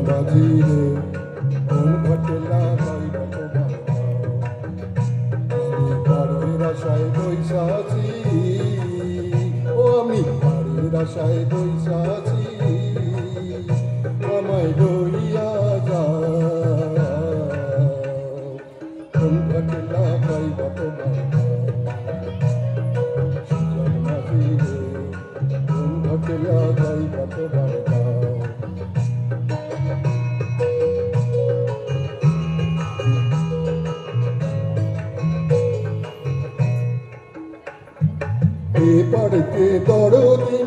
মাঝি রে কোন ঘটলা গাইবা তোমার আমি পারের আশায় বইসা আছি ও আমি পারের আশায় বইসা আছি আমায় লইয়া যাও কোন ঘটলা গাইবা তোমার মাঝি রে কোন ঘটলা গাইবা তোমার পড়তে দরদি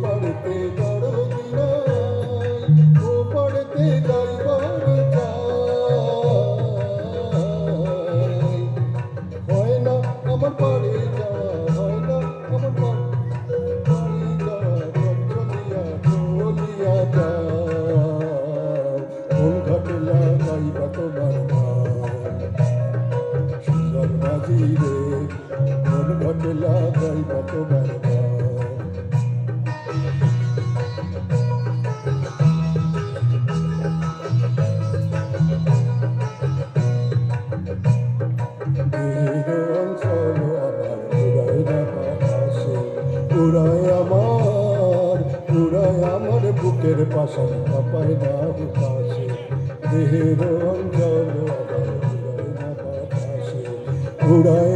পড়তে দরদি ও পড়তে যাইবার হয় না আমার পারে যাওয়া হয় না আমার পারে যাওয়া চলিয়া চলিয়া যা ঘটলা গাইবা তোমার সুন্দর মাঝি রে কোন ঘটলা গাইবা তোমার অঞ্চল আমার পুরাই না বাতাসে পুরাই আমার বুকের পাশে পাপাই না হুতাশে দেহের অঞ্চল আবার পুরাই না বাতাসে পুরাই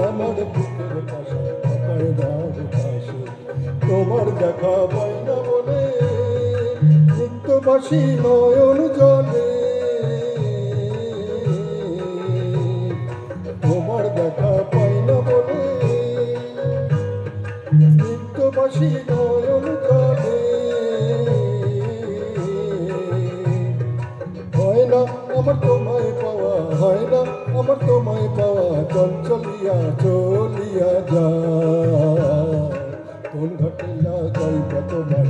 আমার বুকের পাশে পাপাই না হুতাশে তোমার দেখা পাই না বলে নিত্যবাসী নয়ন জলে তোমার দেখা পাই না বলে নিত্যবাসী নয়ন জলে হয় না আমার তোমায় পাওয়া হয় না আমার তোমায় পাওয়া চঞ্চলিয়া চলিয়া যা কোন ঘটলা গাইবা তোমার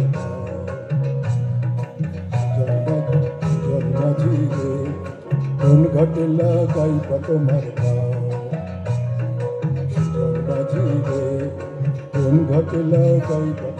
জন্মাঝি রে কোন ঘটলা গাইবা তোমার জন্মাঝি রে কোন ঘটলা গাইবা